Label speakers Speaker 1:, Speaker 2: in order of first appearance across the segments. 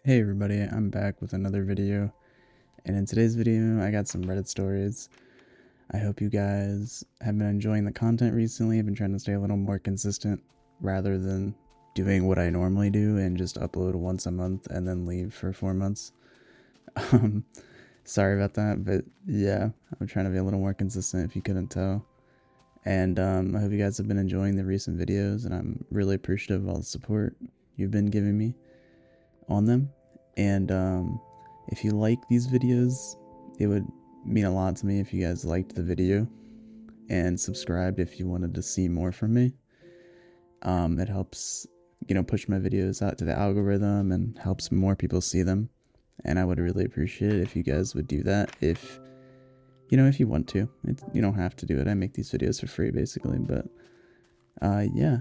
Speaker 1: Hey everybody, I'm back with another video, and in today's video I got some Reddit stories. I hope you guys have been enjoying the content recently. I've been trying to stay a little more consistent rather than doing what I normally do and just upload once a month and then leave for 4 months. Um, Sorry about that, but yeah, I'm trying to be a little more consistent if you couldn't tell. And I hope you guys have been enjoying the recent videos, and I'm really appreciative of all the support you've been giving me on them. And if you like these videos, it would mean a lot to me if you guys liked the video and subscribed if you wanted to see more from me. It helps, push my videos out to the algorithm and helps more people see them. And I would really appreciate it if you guys would do that. If you want to, you don't have to do it. I make these videos for free basically, but yeah.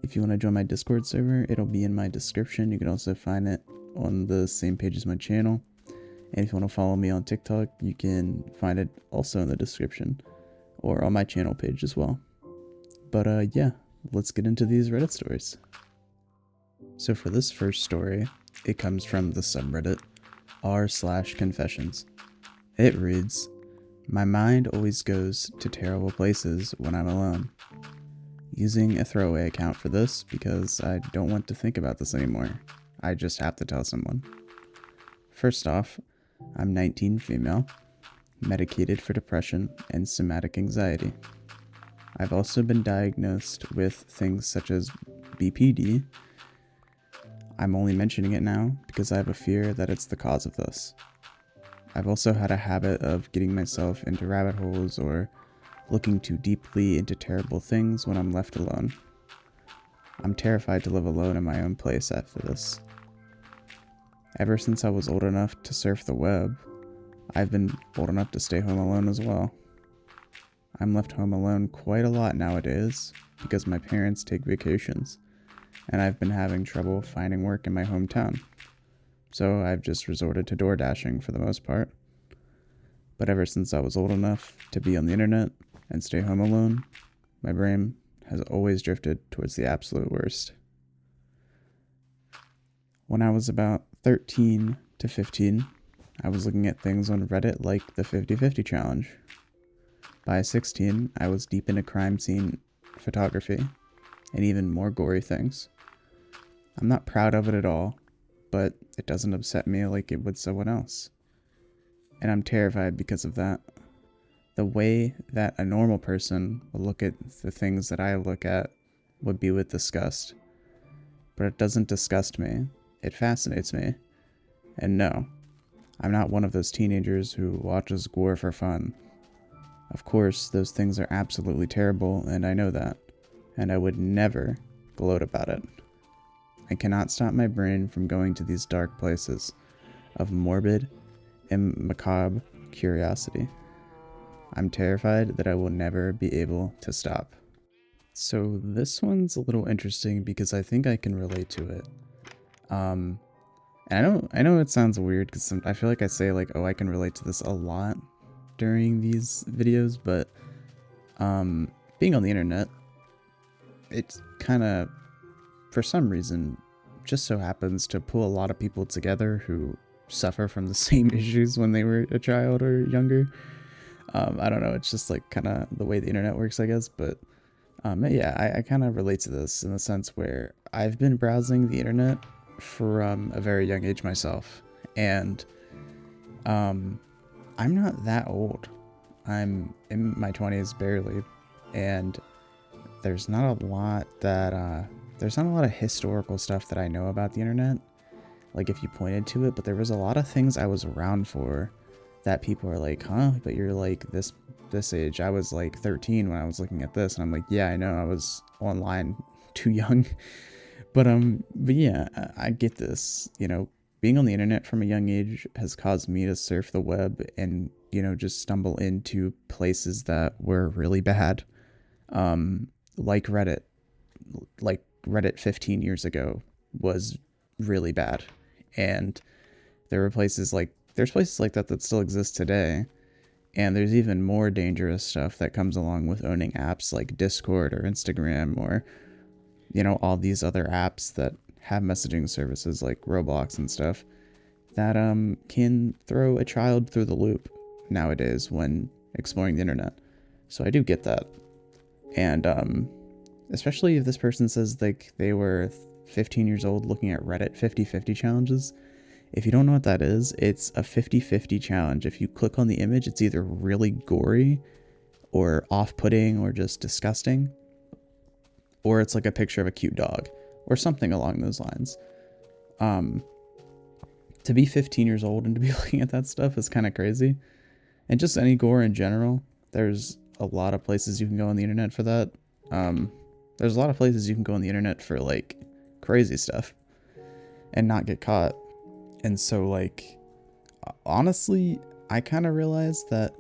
Speaker 1: If you want to join my Discord server, it'll be in my description. You can also find it on the same page as my channel. And if you want to follow me on TikTok, you can find it also in the description or on my channel page as well. But yeah, let's get into these Reddit stories. So for this first story, it comes from the subreddit r/confessions. It reads, "My mind always goes to terrible places when I'm alone. Using a throwaway account for this because I don't want to think about this anymore. I just have to tell someone. First off, I'm 19, female, medicated for depression and somatic anxiety. I've also been diagnosed with things such as BPD. I'm only mentioning it now because I have a fear that it's the cause of this. I've also had a habit of getting myself into rabbit holes or looking too deeply into terrible things when I'm left alone. I'm terrified to live alone in my own place after this. Ever since I was old enough to surf the web, I've been old enough to stay home alone as well. I'm left home alone quite a lot nowadays because my parents take vacations, and I've been having trouble finding work in my hometown. So I've just resorted to door dashing for the most part. But ever since I was old enough to be on the internet and stay home alone, my brain has always drifted towards the absolute worst. When I was about 13 to 15, I was looking at things on Reddit like the 50/50 challenge. By 16, I was deep into crime scene photography and even more gory things. I'm not proud of it at all, but it doesn't upset me like it would someone else. And I'm terrified because of that. The way that a normal person will look at the things that I look at would be with disgust. But it doesn't disgust me. It fascinates me. And no, I'm not one of those teenagers who watches gore for fun. Of course, those things are absolutely terrible, and I know that. And I would never gloat about it. I cannot stop my brain from going to these dark places of morbid and macabre curiosity. I'm terrified that I will never be able to stop." So this one's a little interesting because I think I can relate to it. And I know it sounds weird because I feel like I say like, oh, I can relate to this a lot during these videos, but being on the internet, it's kind of, for some reason, just so happens to pull a lot of people together who suffer from the same issues when they were a child or younger. I don't know, it's just like kind of the way the internet works, I guess, but yeah, I kind of relate to this in the sense where I've been browsing the internet from a very young age myself, and I'm not that old. I'm in my 20s barely, and there's not a lot of historical stuff that I know about the internet, like if you pointed to it, but there was a lot of things I was around for that people are like, huh, but you're like this age. I was like 13 when I was looking at this, and I'm like, yeah, I know, I was online too young. But yeah, I get this. Being on the internet from a young age has caused me to surf the web and, just stumble into places that were really bad. Like Reddit. Like Reddit 15 years ago was really bad. And there's places like that that still exist today. And there's even more dangerous stuff that comes along with owning apps like Discord or Instagram or, all these other apps that have messaging services like Roblox and stuff that can throw a child through the loop nowadays when exploring the internet. So I do get that. And especially if this person says like they were 15 years old looking at Reddit 50/50 challenges. If you don't know what that is, it's a 50/50 challenge. If you click on the image, it's either really gory or off-putting or just disgusting, or it's like a picture of a cute dog or something along those lines. To be 15 years old and to be looking at that stuff is kind of crazy. And just any gore in general, there's a lot of places you can go on the internet for that. There's a lot of places you can go on the internet for like crazy stuff and not get caught. And so like, honestly, I kind of realized that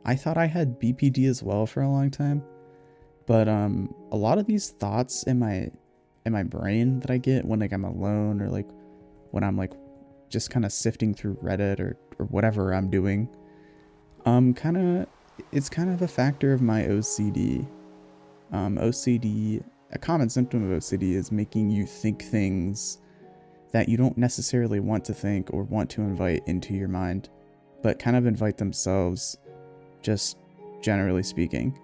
Speaker 1: I thought I had BPD as well for a long time. But a lot of these thoughts in my brain that I get when like I'm alone, or like when I'm like just kind of sifting through Reddit or whatever I'm doing, it's kind of a factor of my OCD. OCD, a common symptom of OCD is making you think things that you don't necessarily want to think or want to invite into your mind, but kind of invite themselves, just generally speaking.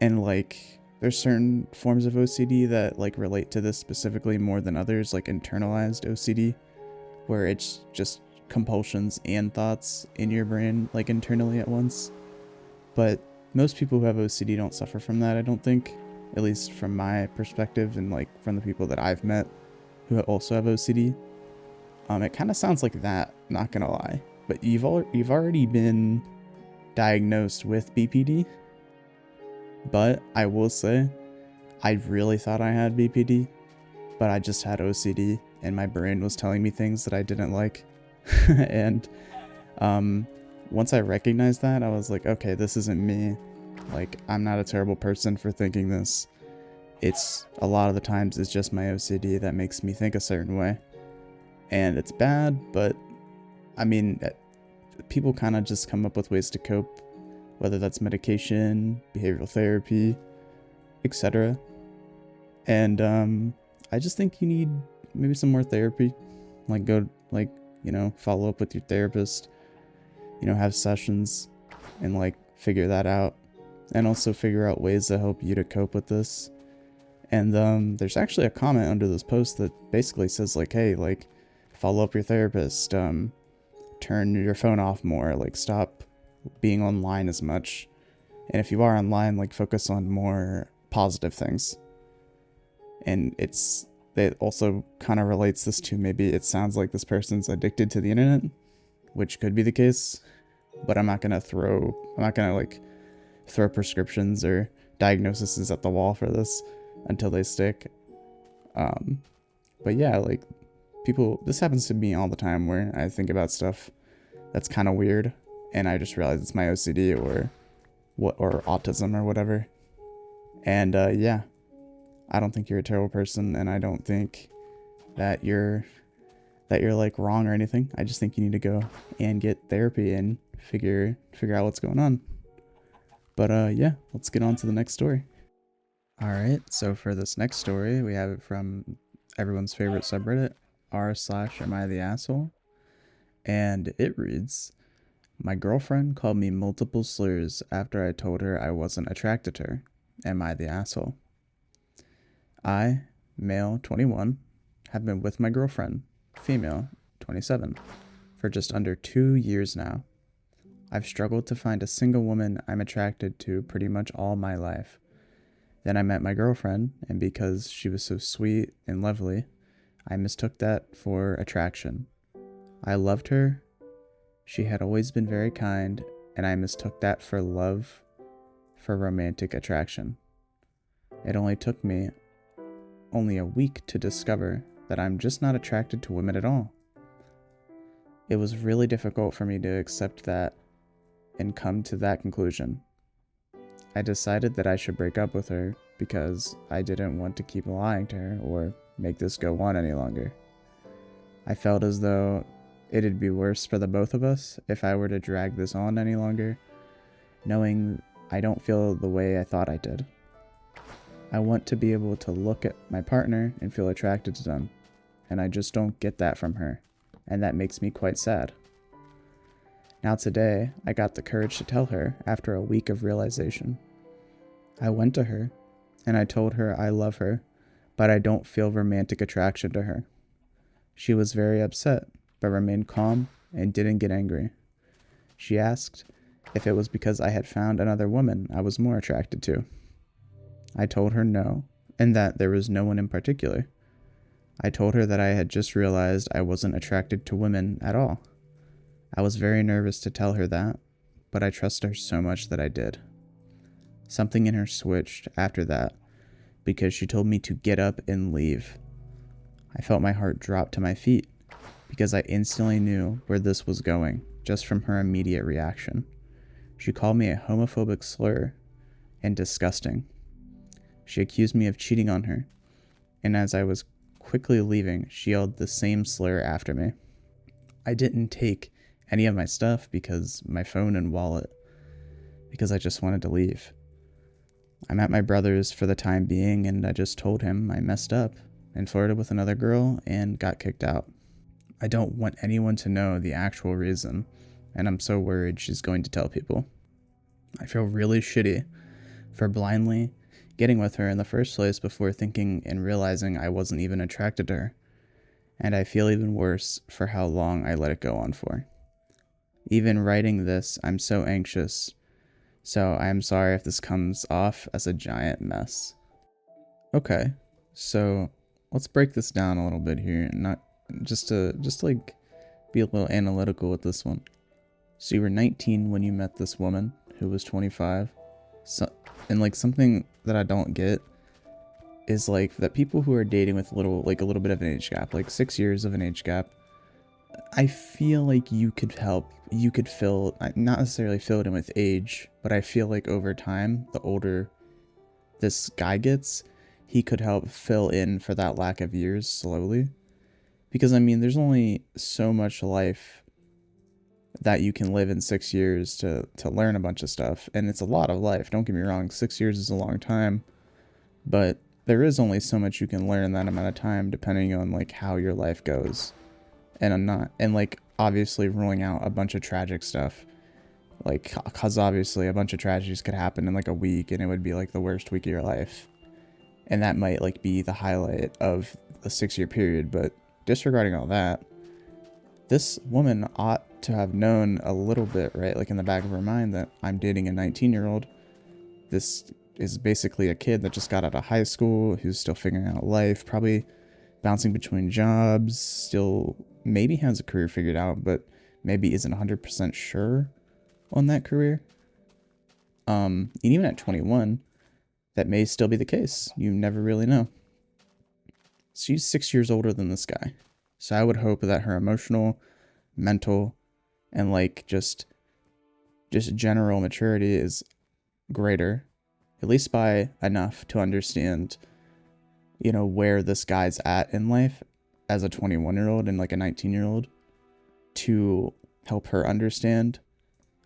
Speaker 1: And like, there's certain forms of OCD that like relate to this specifically more than others, like internalized OCD, where it's just compulsions and thoughts in your brain, like internally at once. But most people who have OCD don't suffer from that, I don't think, at least from my perspective and like from the people that I've met who also have OCD. It kind of sounds like that, not gonna lie. But you've already been diagnosed with BPD. But I will say, I really thought I had BPD, but I just had OCD, and my brain was telling me things that I didn't like. And once I recognized that, I was like, okay, this isn't me. Like, I'm not a terrible person for thinking this. It's a lot of the times it's just my OCD that makes me think a certain way. And it's bad, but I mean, people kind of just come up with ways to cope, whether that's medication, behavioral therapy, etc. And I just think you need maybe some more therapy. Like go, like, follow up with your therapist, have sessions and like figure that out, and also figure out ways to help you to cope with this. And there's actually a comment under this post that basically says like, hey, like, follow up your therapist, turn your phone off more, like stop being online as much. And if you are online, like focus on more positive things. And it also kind of relates this to, maybe it sounds like this person's addicted to the internet, which could be the case, but I'm not gonna like throw prescriptions or diagnoses at the wall for this until they stick. But yeah, like this happens to me all the time where I think about stuff that's kind of weird and I just realize it's my OCD or autism or whatever. And yeah, I don't think you're a terrible person, and I don't think that you're like wrong or anything. I just think you need to go and get therapy and figure out what's going on. But yeah, let's get on to the next story. Alright, so for this next story, we have it from everyone's favorite subreddit, r/AmITheAsshole. And it reads, my girlfriend called me multiple slurs after I told her I wasn't attracted to her. Am I the asshole? I, male 21, have been with my girlfriend, female 27, for just under 2 years now. I've struggled to find a single woman I'm attracted to pretty much all my life. Then I met my girlfriend, and because she was so sweet and lovely, I mistook that for attraction. I loved her. She had always been very kind, and I mistook that for love, for romantic attraction. It only took me a week to discover that I'm just not attracted to women at all. It was really difficult for me to accept that and come to that conclusion. I decided that I should break up with her because I didn't want to keep lying to her or make this go on any longer. I felt as though it'd be worse for the both of us if I were to drag this on any longer, knowing I don't feel the way I thought I did. I want to be able to look at my partner and feel attracted to them, and I just don't get that from her, and that makes me quite sad. Now today, I got the courage to tell her after a week of realization. I went to her, and I told her I love her, but I don't feel romantic attraction to her. She was very upset, but remained calm and didn't get angry. She asked if it was because I had found another woman I was more attracted to. I told her no, and that there was no one in particular. I told her that I had just realized I wasn't attracted to women at all. I was very nervous to tell her that, but I trust her so much that I did. Something in her switched after that, because she told me to get up and leave. I felt my heart drop to my feet, because I instantly knew where this was going, just from her immediate reaction. She called me a homophobic slur and disgusting. She accused me of cheating on her, and as I was quickly leaving, she yelled the same slur after me. I didn't take any of my stuff, because my phone and wallet, because I just wanted to leave. I'm at my brother's for the time being, and I just told him I messed up and flirted with another girl and got kicked out. I don't want anyone to know the actual reason, and I'm so worried she's going to tell people. I feel really shitty for blindly getting with her in the first place before thinking and realizing I wasn't even attracted to her, and I feel even worse for how long I let it go on for. Even writing this, I'm so anxious, so I am sorry if this comes off as a giant mess. Okay, so let's break this down a little bit here, and not just to be a little analytical with this one. So you were 19 when you met this woman who was 25. And something that I don't get is that people who are dating with a little bit of an age gap, 6 years of an age gap, I feel like you could fill, not necessarily fill it in with age, but I feel like over time, the older this guy gets, he could help fill in for that lack of years slowly. Because there's only so much life that you can live in 6 years to learn a bunch of stuff. And it's a lot of life. Don't get me wrong. 6 years is a long time, but there is only so much you can learn in that amount of time, depending on how your life goes. And obviously ruling out a bunch of tragic stuff. Cause obviously a bunch of tragedies could happen in a week, and it would be the worst week of your life. And that might be the highlight of a 6-year period, but disregarding all that, this woman ought to have known a little bit, right? In the back of her mind, that I'm dating a 19-year-old. This is basically a kid that just got out of high school, who's still figuring out life, probably bouncing between jobs, still maybe has a career figured out, but maybe isn't 100% sure on that career. And even at 21, that may still be the case. You never really know. She's 6 years older than this guy. So I would hope that her emotional, mental, and just general maturity is greater, at least by enough to understand, where this guy's at in life as a 21-year-old and a 19-year-old, to help her understand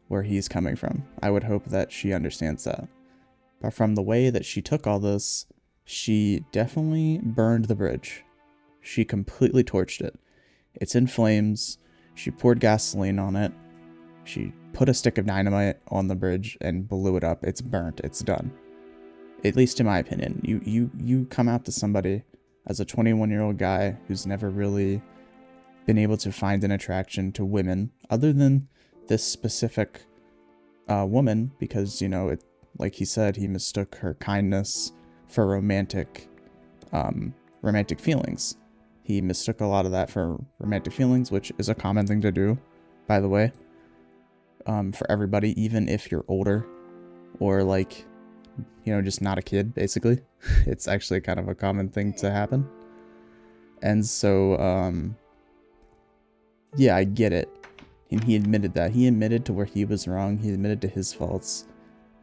Speaker 1: where he's coming from. I would hope that she understands that. But from the way that she took all this, she definitely burned the bridge. She completely torched it. It's in flames. She poured gasoline on it. She put a stick of dynamite on the bridge and blew it up. It's burnt. It's done. At least in my opinion. You come out to somebody as a 21-year-old guy who's never really been able to find an attraction to women other than this specific woman, because, like he said, he mistook her kindness for romantic feelings. He mistook a lot of that for romantic feelings, which is a common thing to do, by the way, for everybody, even if you're older or just not a kid, basically. It's actually kind of a common thing to happen. And so, yeah, I get it. And he admitted that. He admitted to where he was wrong. He admitted to his faults.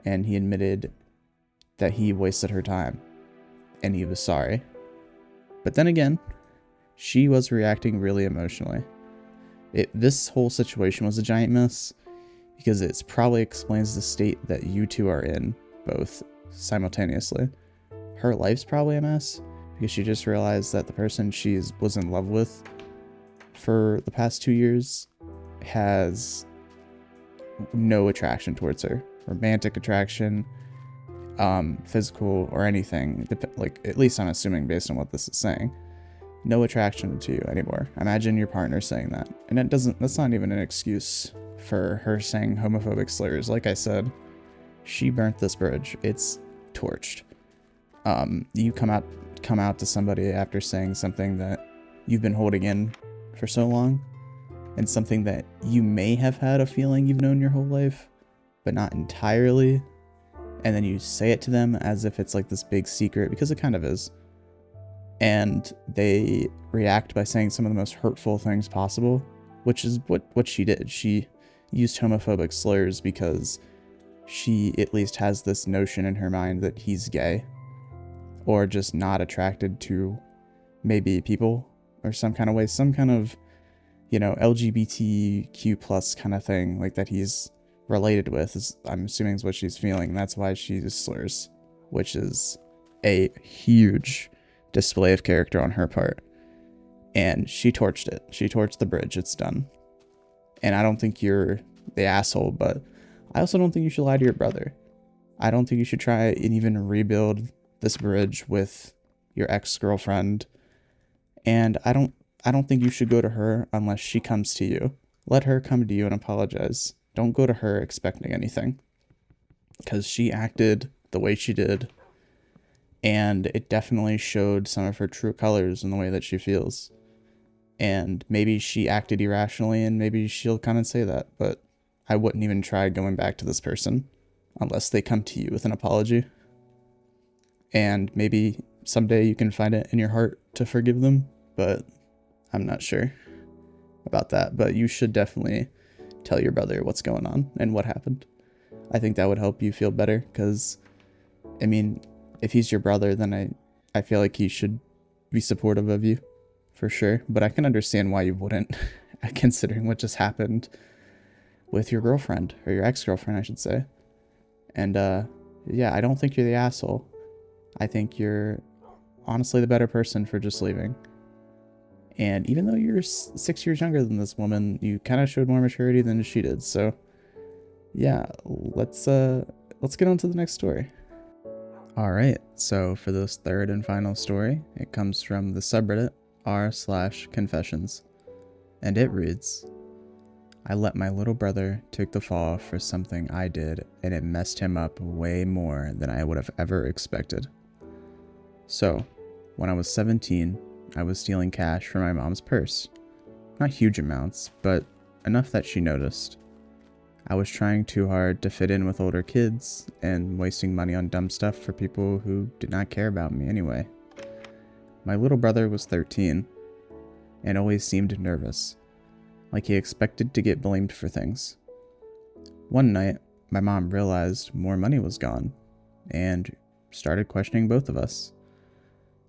Speaker 1: And he admitted that he wasted her time. And he was sorry. But then again, she was reacting really emotionally. This whole situation was a giant mess, because it probably explains the state that you two are in, both simultaneously. Her life's probably a mess, because she just realized that the person was in love with for the past 2 years has no attraction towards her. Romantic attraction, physical or anything. Like, at least I'm assuming based on what this is saying. No attraction to you anymore. Imagine your partner saying that. And that's not even an excuse for her saying homophobic slurs. Like I said, she burnt this bridge. It's torched. You come out to somebody after saying something that you've been holding in for so long, and something that you may have had a feeling you've known your whole life, but not entirely, and then you say it to them as if it's like this big secret, because it kind of is. And they react by saying some of the most hurtful things possible, which is what she did. She used homophobic slurs because she at least has this notion in her mind that he's gay, or just not attracted to maybe people or some kind of way, some kind of, LGBTQ plus kind of thing like that he's related with, I'm assuming is what she's feeling. That's why she uses slurs, which is a huge display of character on her part. And she torched it. She torched the bridge. It's done. And I don't think you're the asshole, but I also don't think you should lie to your brother. I don't think you should try and even rebuild this bridge with your ex-girlfriend. And I don't think you should go to her unless she comes to you. Let her come to you and apologize. Don't go to her expecting anything, because she acted the way she did, and it definitely showed some of her true colors in the way that she feels. And maybe she acted irrationally, and maybe she'll come and say that, but I wouldn't even try going back to this person unless they come to you with an apology. And maybe someday you can find it in your heart to forgive them, but I'm not sure about that. But you should definitely tell your brother what's going on and what happened. I think that would help you feel better, because, I mean, if he's your brother, then I feel like he should be supportive of you, for sure. But I can understand why you wouldn't, considering what just happened with your girlfriend, or your ex-girlfriend, I should say. And, yeah, I don't think you're the asshole. I think you're honestly the better person for just leaving. And even though you're 6 years younger than this woman, you kind of showed more maturity than she did. So, yeah, let's get on to the next story. All right, so for this third and final story, it comes from the subreddit r/confessions, and it reads, I let my little brother take the fall for something I did, and it messed him up way more than I would have ever expected. So, when I was 17, I was stealing cash from my mom's purse. Not huge amounts, but enough that she noticed. I was trying too hard to fit in with older kids and wasting money on dumb stuff for people who did not care about me anyway. My little brother was 13 and always seemed nervous, like he expected to get blamed for things. One night, my mom realized more money was gone and started questioning both of us.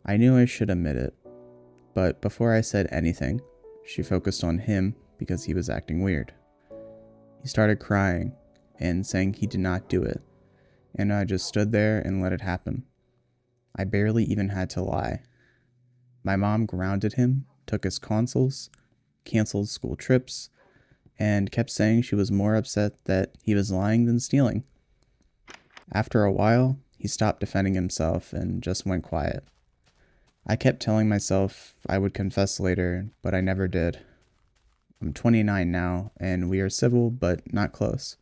Speaker 1: I knew I should admit it, but before I said anything, she focused on him because he was acting weird. He started crying and saying he did not do it, and I just stood there and let it happen. I barely even had to lie. My mom grounded him, took his consoles, canceled school trips, and kept saying she was more upset that he was lying than stealing. After a while, he stopped defending himself and just went quiet. I kept telling myself I would confess later, but I never did. I'm 29 now, and we are civil, but not close.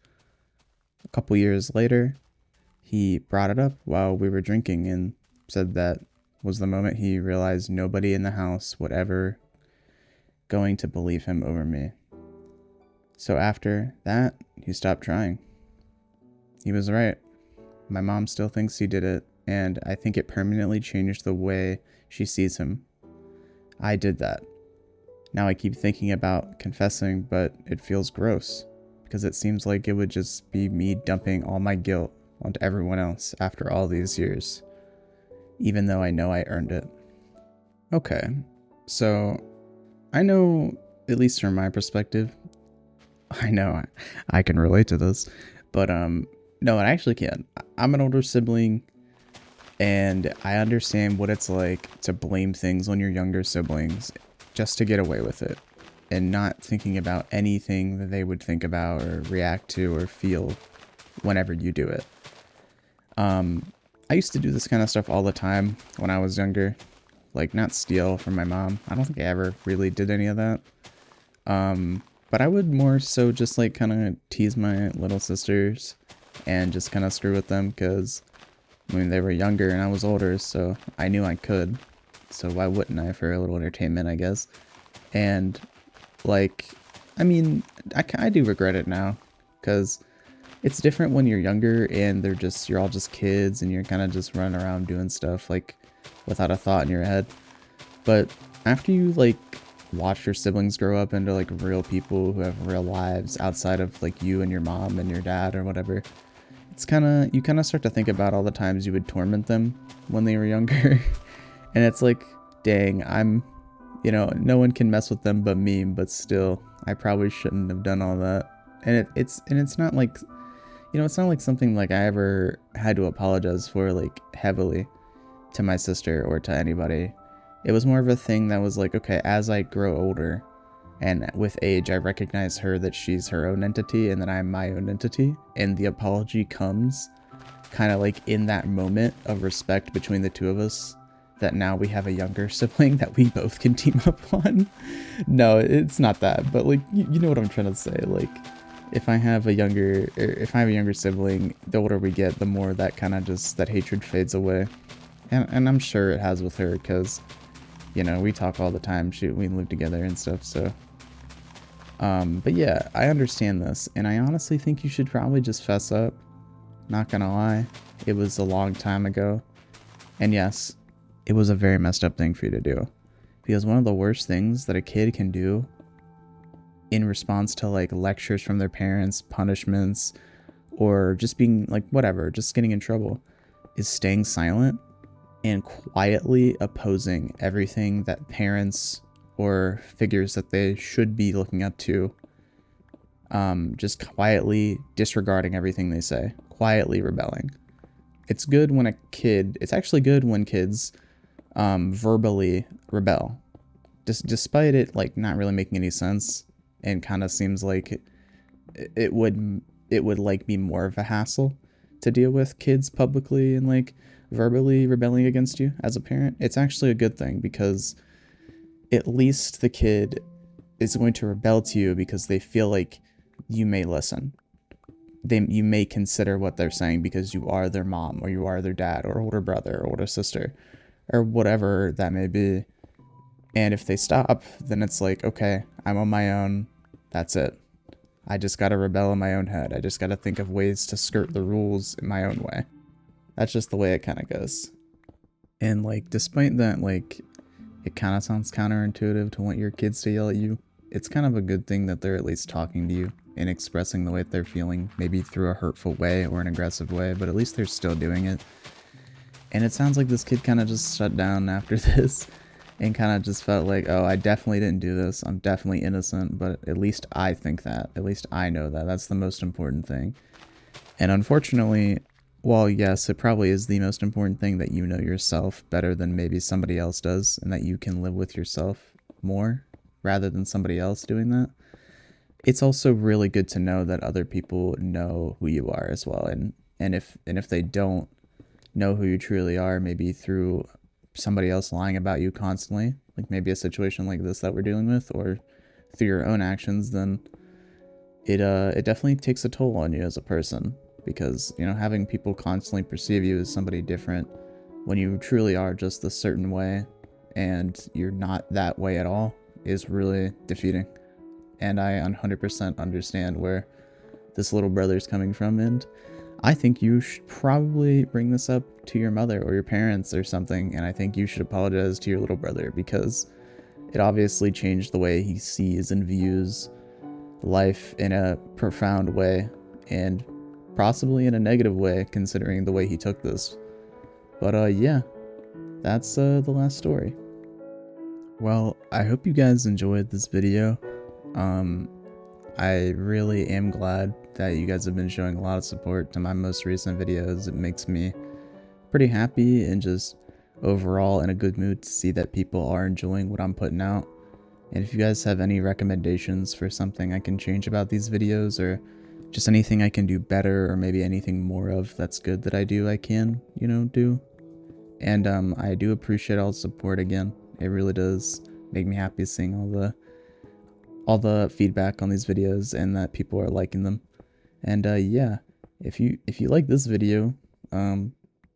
Speaker 1: A couple years later, he brought it up while we were drinking and said that was the moment he realized nobody in the house would ever going to believe him over me. So after that, he stopped trying. He was right. My mom still thinks he did it, and I think it permanently changed the way she sees him. I did that. Now I keep thinking about confessing, but it feels gross, because it seems like it would just be me dumping all my guilt onto everyone else after all these years, even though I know I earned it. Okay, so I know, at least from my perspective, I know I can relate to this, but no, I actually can't. I'm an older sibling. And I understand what it's like to blame things on your younger siblings just to get away with it and not thinking about anything that they would think about or react to or feel whenever you do it. I used to do this kind of stuff all the time when I was younger. Like, not steal from my mom. I don't think I ever really did any of that. But I would more so just, like, kind of tease my little sisters and just kind of screw with them because, I mean, they were younger and I was older, so I knew I could. So why wouldn't I for a little entertainment, I guess? And, like, I mean, I do regret it now because it's different when you're younger and you're all just kids and you're kind of just running around doing stuff, like, without a thought in your head. But after you, like, watch your siblings grow up into, like, real people who have real lives outside of, like, you and your mom and your dad or whatever, you kind of start to think about all the times you would torment them when they were younger. And it's like, dang, no one can mess with them but me, but still, I probably shouldn't have done all that. And it's not like, it's not like something like I ever had to apologize for, like, heavily to my sister or to anybody. It was more of a thing that was like, okay, as I grow older and with age, I recognize her that she's her own entity and that I'm my own entity. And the apology comes kind of like in that moment of respect between the two of us, that now we have a younger sibling that we both can team up on. No, it's not that, but like, you know what I'm trying to say. Like, if I have a younger sibling, the older we get, the more that kind of that hatred fades away. And I'm sure it has with her because, we talk all the time. We live together and stuff, so. But yeah, I understand this, and I honestly think you should probably just fess up. Not gonna lie, it was a long time ago. And yes, it was a very messed up thing for you to do. Because one of the worst things that a kid can do in response to, like, lectures from their parents, punishments, or just being, like, whatever, just getting in trouble, is staying silent and quietly opposing everything that parents or figures that they should be looking up to, just quietly disregarding everything they say, quietly rebelling. It's actually good when kids verbally rebel, despite it, like, not really making any sense, and kind of seems like it would like be more of a hassle to deal with kids publicly and, like, verbally rebelling against you as a parent. It's actually a good thing because at least the kid is going to rebel to you because they feel like you may listen. You may consider what they're saying because you are their mom or you are their dad or older brother or older sister or whatever that may be. And if they stop, then it's like, okay, I'm on my own. That's it. I just gotta rebel in my own head. I just gotta think of ways to skirt the rules in my own way. That's just the way it kind of goes. And, like, despite that, like, it kind of sounds counterintuitive to want your kids to yell at you, it's kind of a good thing that they're at least talking to you and expressing the way that they're feeling, maybe through a hurtful way or an aggressive way, but at least they're still doing it. And it sounds like this kid kind of just shut down after this and kind of just felt like, oh, I definitely didn't do this. I'm definitely innocent, but at least I think that. At least I know that. That's the most important thing. And unfortunately, while yes, it probably is the most important thing that you know yourself better than maybe somebody else does, and that you can live with yourself more rather than somebody else doing that, it's also really good to know that other people know who you are as well. And if they don't know who you truly are, maybe through somebody else lying about you constantly, like maybe a situation like this that we're dealing with, or through your own actions, then it definitely takes a toll on you as a person. Because, having people constantly perceive you as somebody different when you truly are just a certain way and you're not that way at all is really defeating. And I 100% understand where this little brother's coming from, and I think you should probably bring this up to your mother or your parents or something, and I think you should apologize to your little brother because it obviously changed the way he sees and views life in a profound way, and possibly in a negative way considering the way he took this. But yeah, that's the last story. Well, I hope you guys enjoyed this video. I really am glad that you guys have been showing a lot of support to my most recent videos. It makes me pretty happy and just overall in a good mood to see that people are enjoying what I'm putting out. And if you guys have any recommendations for something I can change about these videos, or just anything I can do better, or maybe anything more of that's good that I do, I can, do. And I do appreciate all the support again. It really does make me happy seeing all the feedback on these videos and that people are liking them. And yeah, if you like this video,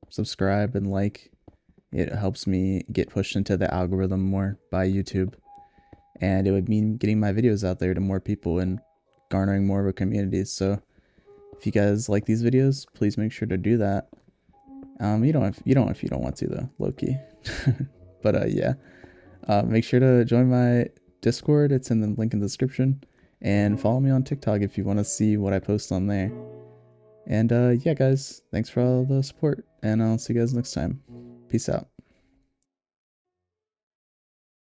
Speaker 1: subscribe and like. It helps me get pushed into the algorithm more by YouTube, and it would mean getting my videos out there to more people and garnering more of a community. So if you guys like these videos, please make sure to do that. You don't if you don't want to though, low key. But yeah, make sure to join my Discord. It's in the link in the description, and follow me on TikTok if you want to see what I post on there. And yeah, guys, thanks for all the support, and I'll see you guys next time. Peace out.